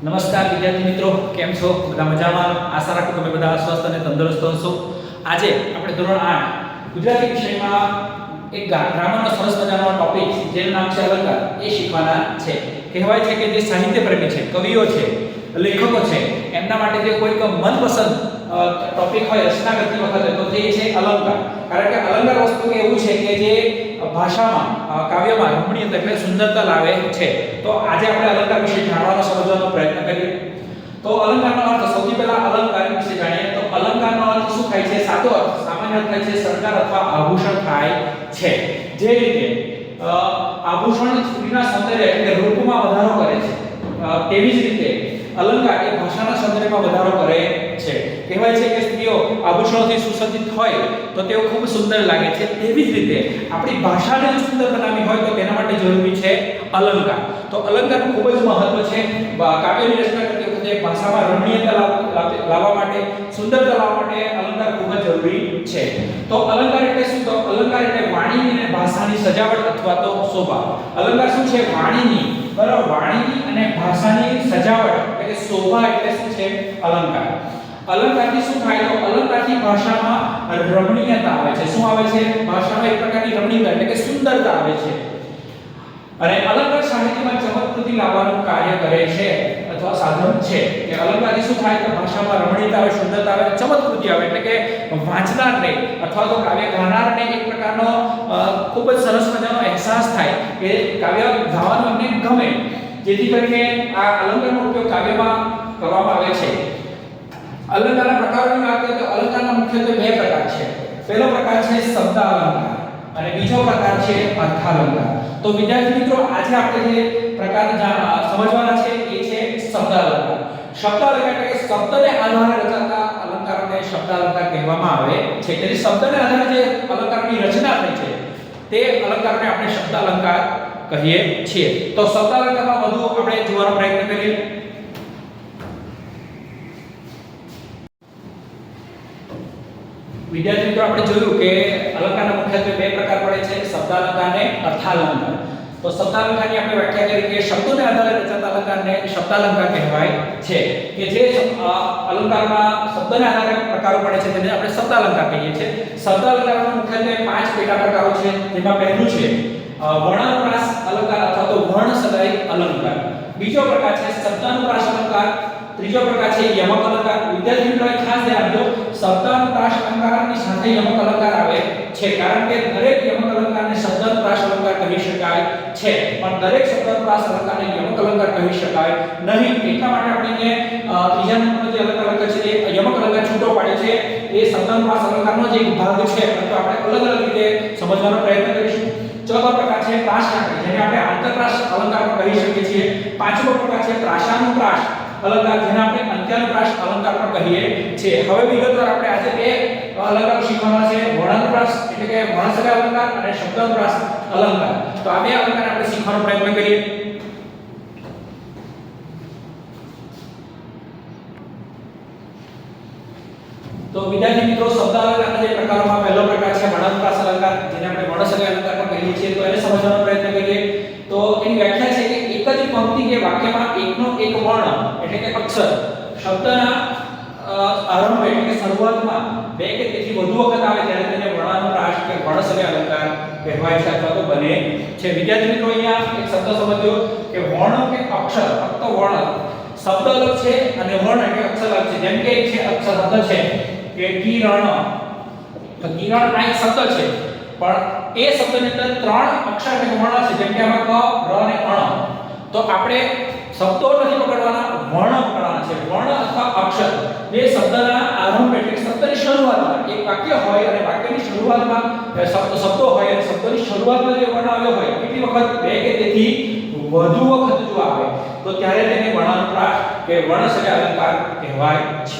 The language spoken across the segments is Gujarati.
નમસ્કાર વિદ્યાર્થી મિત્રો, કેમ છો? બધા મજામાં? આશા રાખું તમે બધા સ્વસ્થ અને તંદુરસ્ત હશો. આજે આપણે ધોરણ 8 ગુજરાતી વિષયમાં એક ગ્રામરનો સરસ મજાનો ટોપિક જેનું નામ છે અલંકાર એ શીખવાના છે. કહેવાય છે કે જે સાહિત્ય પ્રેમી છે, કવિઓ છે, લેખકો છે, એમના માટે જે કોઈક મનપસંદ ટોપિક હોય રચના કરતી વખતે તો તે છે અલંકાર. કારણ કે અલંકાર વસ્તુ એવું છે કે જે ભાષામાં કાવ્યમાં રમણીયતા એટલે સુંદરતા લાવે છે. તો આજે આપણે અલંકાર વિશે જાણવાનો સમજવાનો પ્રયત્ન કરીએ. તો અલંકારનો અર્થ સૌથી પહેલા અલંકાર વિશે જાણીએ તો અલંકારનો અર્થ શું થાય છે? સાદો અર્થ સામાન્ય અર્થ થાય છે શણગાર અથવા આભૂષણ થાય છે. જે રીતે આભૂષણ સ્ત્રીના સૌંદર્ય એટલે રૂપમાં વધારો કરે છે, તેવી જ રીતે અલંકાર એ ભાષાના સૌંદર્યમાં વધારો કરે છે. કહેવાય છે કે સ્ત્રીઓ આભૂષણોથી સુસજ્જિત હોય તો તેઓ ખૂબ સુંદર લાગે છે. તેવી જ રીતે આપણી ભાષાને જો સુંદર બનાવવી હોય તો તેના માટે જરૂરી છે અલંકાર. તો અલંકારનું ખૂબ જ મહત્વ છે. કાવ્યની રચના કરતી વખતે ભાષામાં રમણીયતા લાવવા માટે, સુંદરતા લાવવા માટે અલંકાર ખૂબ જ જરૂરી છે. તો અલંકાર એટલે શું? તો અલંકાર એટલે વાણીની અને ભાષાની સજાવટ અથવા તો શોભા. અલંકાર શું છે? વાણીની, બરાબર, વાણીની અને ભાષાની સજાવટ એટલે કે શોભા એટલે શું છે? અલંકાર. અલંકારથી શું થાય? તો અલંકારથી ભાષામાં રમણીયતા આવે છે. શું આવે છે? ભાષામાં એક પ્રકારની રમણીયતા એટલે કે સુંદરતા આવે છે. અને અલંકાર સાહિત્યમાં ચમત્કૃતિ લાવવાનું કાર્ય કરે છે અથવા સાધન છે. કે અલંકારથી શું થાય? તો ભાષામાં રમણીયતા આવે, સુંદરતા આવે, ચમત્કૃતિ આવે એટલે કે વાંચનારને અથવા તો કાવ્ય ગાનારને એક પ્રકારનો ખૂબ જ સરસ મજાનો અહેસાસ થાય કે કાવ્ય ગાવાનું એમને ગમે. જેથી કરીને આ અલંકારનો ઉપયોગ કાવ્યમાં કરવામાં આવે છે. અલંકારના પ્રકારોની વાત કરીએ તો અલંકારના મુખ્યત્વે બે પ્રકાર છે. પહેલો પ્રકાર છે શબ્દ અલંકાર અને બીજો પ્રકાર છે અર્થાલંકાર. તો વિદ્યાર્થી મિત્રો, આજે આપણે જે પ્રકાર સમજવાના છે એ છે શબ્દ અલંકાર. શબ્દ અલંકાર એટલે કે શબ્દને આધારે રચાતા અલંકારોને શબ્દ અલંકાર કહેવામાં આવે છે. એટલે શબ્દને આધારે જે અલંકારની રચના થઈ છે તે અલંકારને આપણે શબ્દ અલંકાર કહીએ છીએ. તો શબ્દ અલંકારમાં વધુ આપણે જોવાનો પ્રયત્ન કરીએ. વિદ્યાર્થી મિત્રો, આપણે જોયું કે અલંકારના મુખ્યત્વે બે પ્રકાર પડે છે, શબ્દ અલંકાર અને અર્થાલંકાર. તો શબ્દ અલંકારની આપણે વ્યાખ્યા કરી કે શબ્દોને આધારે રચાતા અલંકારને શબ્દ અલંકાર કહેવાય છે. કે જે અલંકારમાં શબ્દને આધારે પ્રકારો પડે છે તેને આપણે શબ્દ અલંકાર કહીએ છીએ. શબ્દ અલંકારના મુખ્યત્વે 5 પેટા પ્રકારો છે. જેમાં પહેલું છે વર્ણાનુપ્રાસ અલંકાર અથવા તો વર્ણ સદાય અલંકાર. બીજો પ્રકાર છે શબ્દાનુપ્રાસ અલંકાર. ત્રીજો પ્રકાર છે યમક અલંકાર. વિદ્યાર્થી મિત્રો ખાસ ધ્યાન આપજો, શબ્દાનુપ્રાસ અલંકારની સાથે યમક અલંકાર આવે છે. કારણ કે દરેક યમક અલંકારને શબ્દાનુપ્રાસ અલંકાર કહી શકાય છે, પણ દરેક શબ્દાનુપ્રાસ અલંકારને યમક અલંકાર કહી શકાય નહીં. એટલા માટે આપણે ત્રીજા નંબરનો જે અલંકાર લખ્યો છે એ યમક અલંકાર છૂટો પાડે છે. એ શબ્દાનુપ્રાસ અલંકારનો જ એક ભાગ છે, પરંતુ આપણે અલગ અલગ રીતે સમજવાનો પ્રયત્ન કરીશું. ચોથો પ્રકાર છે પ્રાસનાટ્ય, જેને આપણે આંતરપ્રાસ અલંકાર પણ કહી શકીએ છીએ. પાંચમો પ્રકાર છે પ્રાસાનુપ્રાસ અલંકાર, જેને આપણે અંત્યાનુપ્રાસ અલંકાર પણ કહીએ છીએ. હવે વિગતવાર આપણે આજે બે અલંકાર શીખવાના છે, વર્ણાનુપ્રાસ એટલે કે વર્ણસદય અલંકાર અને શબ્દાનુપ્રાસ અલંકાર. તો આ બે અલંકાર આપણે શીખવાનો પ્રયત્ન કરીએ. તો વિદ્યાર્થી મિત્રો, શબ્દ અલંકારના જે પ્રકારોમાં પહેલો પ્રકાર છે વર્ણાનુપ્રાસ અલંકાર, જેને આપણે વર્ણસદય અલંકાર પણ કહીએ છીએ. તો એને સમજવાનો પ્રયત્ન કરીએ. તો એની વ્યાખ્યા છે કે એક જ પંક્તિ કે વાક્યમાં એકનો એક વર્ણ એટલે કે અક્ષર શબ્દના આરંભ એટલે કે શરૂઆતમાં બે કે તેથી વધુ વખત આવે ત્યારે તેને વર્ણાનુપ્રાસ કે વર્ણસદય અલંકાર કહેવાય છે અથવા તો બને છે. વિદ્યાર્થી મિત્રો, અહીંયા એક શબ્દ સમજજો કે વર્ણ કે અક્ષર, ફક્ત વર્ણ. શબ્દ અલગ છે અને વર્ણ એટલે અક્ષર અલગ છે. જેમ કે એક છે અક્ષર શબ્દ છે કે કિરણ. તો કિરણ આ એક શબ્દ છે, પણ એ શબ્દની અંદર 3 અક્ષર કે વર્ણ છે. જેમ કે આમાં ક, ર અને અણ. તો આપણે શબ્દો નથી પકડવાના, વર્ણ પકડવાના છે. વર્ણ અથવા અક્ષર જે શબ્દના આરંભ એટલે શબ્દની શરૂઆતમાં એક વાક્ય હોય અને વાક્યની શરૂઆતમાં શબ્દો હોય અને શબ્દની શરૂઆતમાં જે વર્ણ આવ્યો હોય કેટલી વખત, બે કે તેથી વધુ વખત જો આવે તો ત્યારે તેને વર્ણાનુપ્રાસ કે વર્ણસદય અલંકાર કહેવાય છે.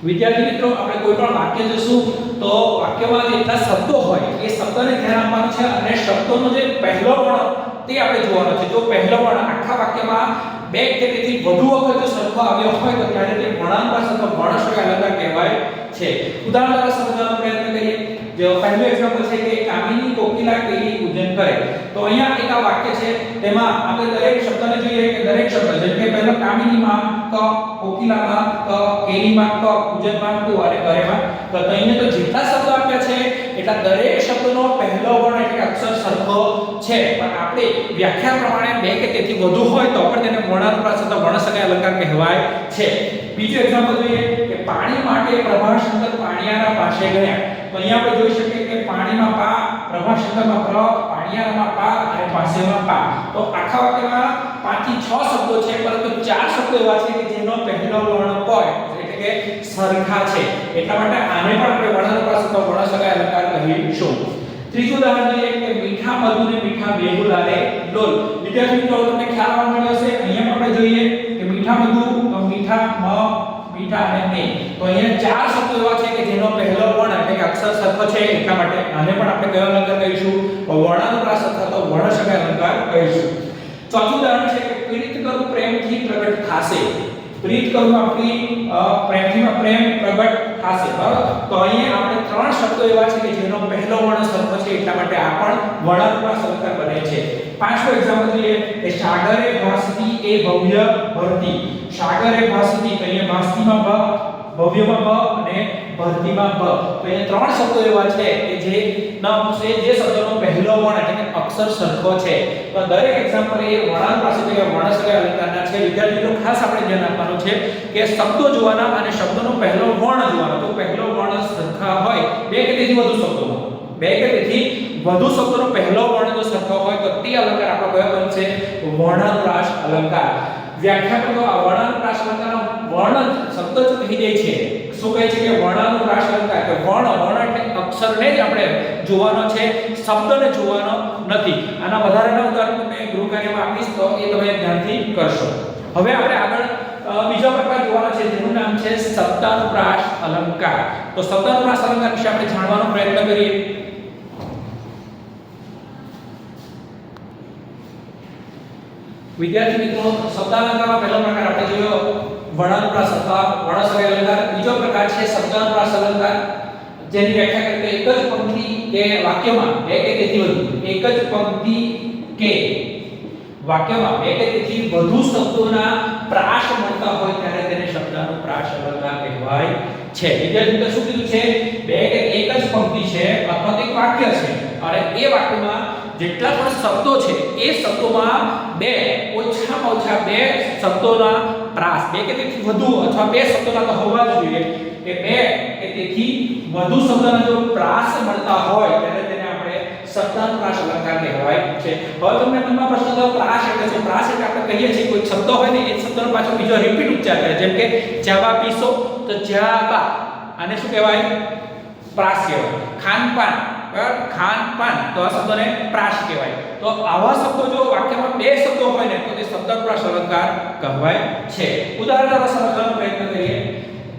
વિદ્યાર્થી મિત્રો, આપણે કોઈ પણ વાક્ય જોશું તો વાક્યમાં જેટલા શબ્દો હોય એ શબ્દને ધ્યાન આપવાનું છે અને શબ્દોનો જે પહેલો વર્ણ તે આપણે જોવાનો છે. જો પહેલો વર્ણ આખા વાક્યમાં બે કે તેથી વધુ વખત જો સરખો આવ્યો હોય તો ત્યારે તે વર્ણાનુપ્રાસ અથવા વર્ણસદય અલંકાર કહેવાય છે. ઉદાહરણ દ્વારા સમજવાનો પ્રયત્ન કરીએ. जो पहले एग्जांपल है कि कामिनी कोकिला केली पूजन કરે. તો અહીંયા એક આ વાક્ય છે, તેમાં આપણે દરેક શબ્દને જોઈએ કે દરેક શબ્દ, જેમ કે પહેલો કામિનીમાં ક, કોકિલામાં ક, કેરીમાં ક, પૂજનમાં કુ અને ઘરેમાં ક. તો અહીંયા તો જેટલા શબ્દો આપ્યા છે એટલા દરેક શબ્દનો પહેલો વર્ણ એટલે અક્ષર સરખો છે, પણ આપણે વ્યાખ્યા પ્રમાણે બે કે તેથી વધુ હોય તો પણ તેને વર્ણાનુપ્રાસ અથવા વર્ણસગાય અલંકાર કહેવાય છે. બીજું એક્ઝામ્પલ જોઈએ કે પાણી માટે પ્રભાશંકર પાણિયારા પાસે ગયા. તો અહીંયા આપણે જોઈ શકીએ કે પાણીમાં પા, પ્રભાશંકરમાં પ્ર, પાણિયારામાં પા અને પાસેમાં પા. તો આખા વાક્યમાં 5 થી 6 શબ્દો છે, પરંતુ 4 શબ્દો એવા છે કે જેનો પહેલો વર્ણ હોય એટલે કે સરખા છે. એટલા માટે આને પણ આપણે વર્ણાનુપ્રાસ અથવા વર્ણસગાય અલંકાર કહીશું. ત્રીજું ઉદાહરણ જોઈએ કે મીઠા મધુ ને મીઠા બેહુલારે ડોલ. વિદ્યાર્થી મિત્રો તમને ખ્યાલ આવવા મળ્યો હશે. અહીંયા આપણે જોઈએ કે મીઠા મધુ, તો મીઠા મ, મીઠા અને મે. તો અહીંયા 4 શબ્દો એવા છે કે જેનો પહેલો વર્ણ એટલે કે અક્ષર સરખો છે. એટલા માટે આને પણ આપણે કયો અલંકાર કહીશું? વર્ણાનુપ્રાસ અથવા તો વર્ણસગાય અલંકાર કહીશું. ચોથું ઉદાહરણ છે કે પ્રીત કરું પ્રેમથી પ્રગટ થાશે. પ્રીત કરું આપણી પ્રેમથી પ્રેમ પ્રગટ થાશે. બરાબર? તો અહીંયા આપણે 3 શબ્દો એવા છે કે જેનો પહેલો વર્ણ સરખો છે. એટલા માટે આ પણ વર્ણાનુપ્રાસ અલંકાર બને છે. પાંચમું એક્ઝામ્પલ જોઈએ કે સાગરે ભાસતી એ ભવ્ય ભરતી. સાગરે ભાસતી, તો અહીંયા ભાસતીમાં ભ, ભવ્યમાં ભ અને ભરતીમાં ભ. તો અહીંયા 3 શબ્દો એવા છે કે જે શબ્દનો પહેલો વર્ણ એટલે કે અક્ષર સરખો છે. તો દરેક એક્ઝામ્પલ એ વર્ણાનુપ્રાસ એટલે કે વર્ણસગાય અલંકારના છે. વિદ્યાર્થીઓ ખાસ આપણે ધ્યાન આપવાનું છે કે શબ્દો જોવાના અને શબ્દનો પહેલો વર્ણ જોવાનો. તો પહેલો વર્ણ સરખા હોય, બે કે તેથી વધુ શબ્દોમાં, બે કે તેથી વધુ શબ્દોનો પહેલો વર્ણ જો સરખો હોય તો તે અલંકાર આપણો કયો બનશે? વર્ણાનુપ્રાસ અલંકાર. વ્યાખ્યા કરો. આ વર્ણાનુપ્રાસ અલંકારનો વર્ણ શબ્દ જ કહી દે છે. શું કહે છે કે વર્ણાનુપ્રાસ અલંકાર કે વર્ણ એટલે અક્ષરને જ આપણે જોવાનો છે, શબ્દને જોવાનો નથી. આના વધારેના ઉદાહરણ તમને ગૃહ કાર્યમાં આપીશ તો એ તમે ધ્યાનથી કરશો. હવે આપણે આગળ બીજો પ્રકાર જોવાનો છે જેનું નામ છે શબ્દાનુપ્રાસ અલંકાર. તો શબ્દાનુપ્રાસ અલંકાર વિશે આપણે જાણવાનો પ્રયત્ન કરીએ. વિદ્યાર્થી મિત્રો, શબ્દાલંકારનો પહેલો પ્રકાર આપણે જોયો વર્ણાનુપ્રાસ અથવા વર્ણસગાય અલંકાર. બીજો પ્રકાર છે શબ્દાનુપ્રાસ અલંકાર, જેની વ્યાખ્યા કરીએ એક જ પંક્તિ કે વાક્યમાં બે કે તેથી વધુ, એક જ પંક્તિ કે વાક્યમાં બે કે તેથી વધુ શબ્દોના પ્રાસ મળતા હોય ત્યારે તેને શબ્દાનુપ્રાસ અલંકાર કહેવાય છે. વિદ્યાર્થી મિત્રો, શું કીધું છે? બે કે એક જ પંક્તિ છે અથવા તો એક વાક્ય છે અને એ વાક્યમાં જેટલા પણ શબ્દો છે એ શબ્દોમાં ઓછામાં ઓછા બે શબ્દોના પ્રાસ, બે કે તેથી વધુ અથવા બે શબ્દોના તો હોવા જોઈએ કે બે કે તેથી વધુ શબ્દોના જો પ્રાસ મળતા હોય ત્યારે તેને આપણે શબ્દાનુપ્રાસ અલંકાર કહેવાય છે. હવે તમને મનમાં પ્રશ્ન થયો, પ્રાસ એટલે શું? પ્રાસ એટલે આપણે કહીએ છીએ કોઈ શબ્દ હોય ને એ શબ્દનો પાછો બીજો રિપીટ ઉચ્ચાર કરે. જેમ કે જાવા પીસો, તો જાબા, આને શું કહેવાય? પ્રાસ કહેવાય. ખાનપાન, ખાનપાન, તો આ શબ્દને પ્રાસ કહેવાય. તો આવા શબ્દો જો વાક્યમાં બે શબ્દો હોય ને તો તે શબ્દાનુપ્રાસ અલંકાર કહેવાય છે. ઉદાહરણ દ્વારા સમજવાનો પ્રયત્ન કરીએ.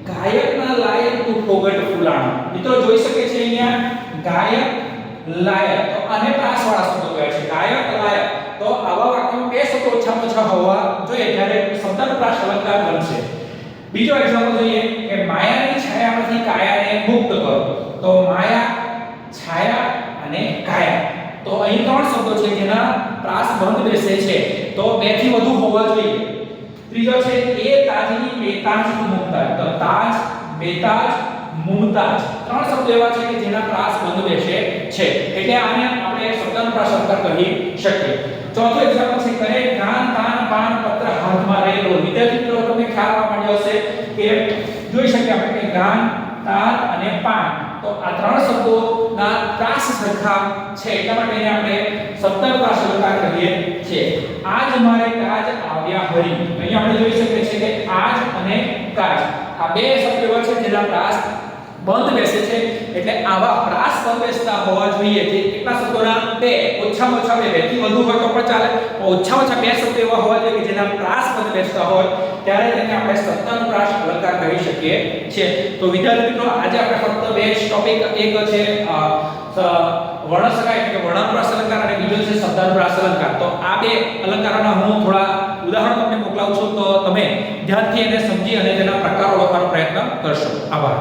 ગાયકના લાયક તું ફોગટ ફૂલાણો. મિત્રો જોઈ શકે છે અહીંયા ગાયક, લાયક, તો આને પ્રાસ વાળા શબ્દો કહેવાય છે. ગાયક, લાયક, તો આવા વાક્યમાં બે શબ્દો ઓછામાં ઓછા હોવા જોઈએ ત્યારે શબ્દાનુપ્રાસ અલંકાર બનશે. બીજો એક્ઝામ્પલ જોઈએ કે માયાની છાયામાંથી કાયાને મુક્ત કરો. તો માયા, છાયા અને કાયા, તો અહીં 3 શબ્દો છે જેના પ્રાસ બંધ બેસે છે, તો બે થી વધુ હોવા જોઈએ. ત્રીજો છે એ તાજની બેતાજ મુમતાજ. તો તાજ, બેતાજ, મુમતાજ, 3 શબ્દો એવા છે કે જેના પ્રાસ બંધ બેસે છે, એટલે આને આપણે શબ્દાનુપ્રાસ અલંકાર કહી શકીએ. ચોથો એક્ઝામ્પલ છે કરે ગાન, તાન, પાન, પત્ર હાથમાં રહેલો. વિદ્યાર્થી મિત્રો, તમને ખ્યાલ આવવા માંડ્યો હશે કે જોઈ શકીએ આપણે કે ગાન, તાન અને પાન, તો આ 3 શબ્દોના પ્રાસ સરખા છે એટલા માટે એને આપણે શબ્દાનુપ્રાસ અલંકાર કહીએ છીએ. આજ મારે કાજ આવ્યા હરી. અહીં આપણે જોઈ શકીએ છીએ કે આજ અને કાજ આ બે શબ્દો એવા છે જેના પ્રાસ બંધ બેસે છે, એટલે આવા પ્રાસ બંધ બેસતા હોવા જોઈએ. જે કેટલા શબ્દોના? બે, ઓછામાં ઓછા બે થી વધુ હોય તો પણ ચાલે, ઓછામાં ઓછા બે શબ્દો એવા હોવા જોઈએ કે જેના પ્રાસ બંધ બેસતા હોય ત્યારે તેને આપણે શબ્દાનુપ્રાસ અલંકાર કહી શકીએ છીએ. તો વિદ્યાર્થી મિત્રો, આજે આપણે ફક્ત બે ટોપિક, એક છે વર્ણસગાય એટલે કે વર્ણાનુપ્રાસ અલંકાર અને બીજો છે શબ્દાનુપ્રાસ અલંકાર. તો આ બે અલંકારોના હું થોડા ઉદાહરણ તમને મોકલાવું છું, તો તમે ધ્યાનથી એને સમજી અને તેના પ્રકારો ઓળખવાનો પ્રયત્ન કરશો. આભાર.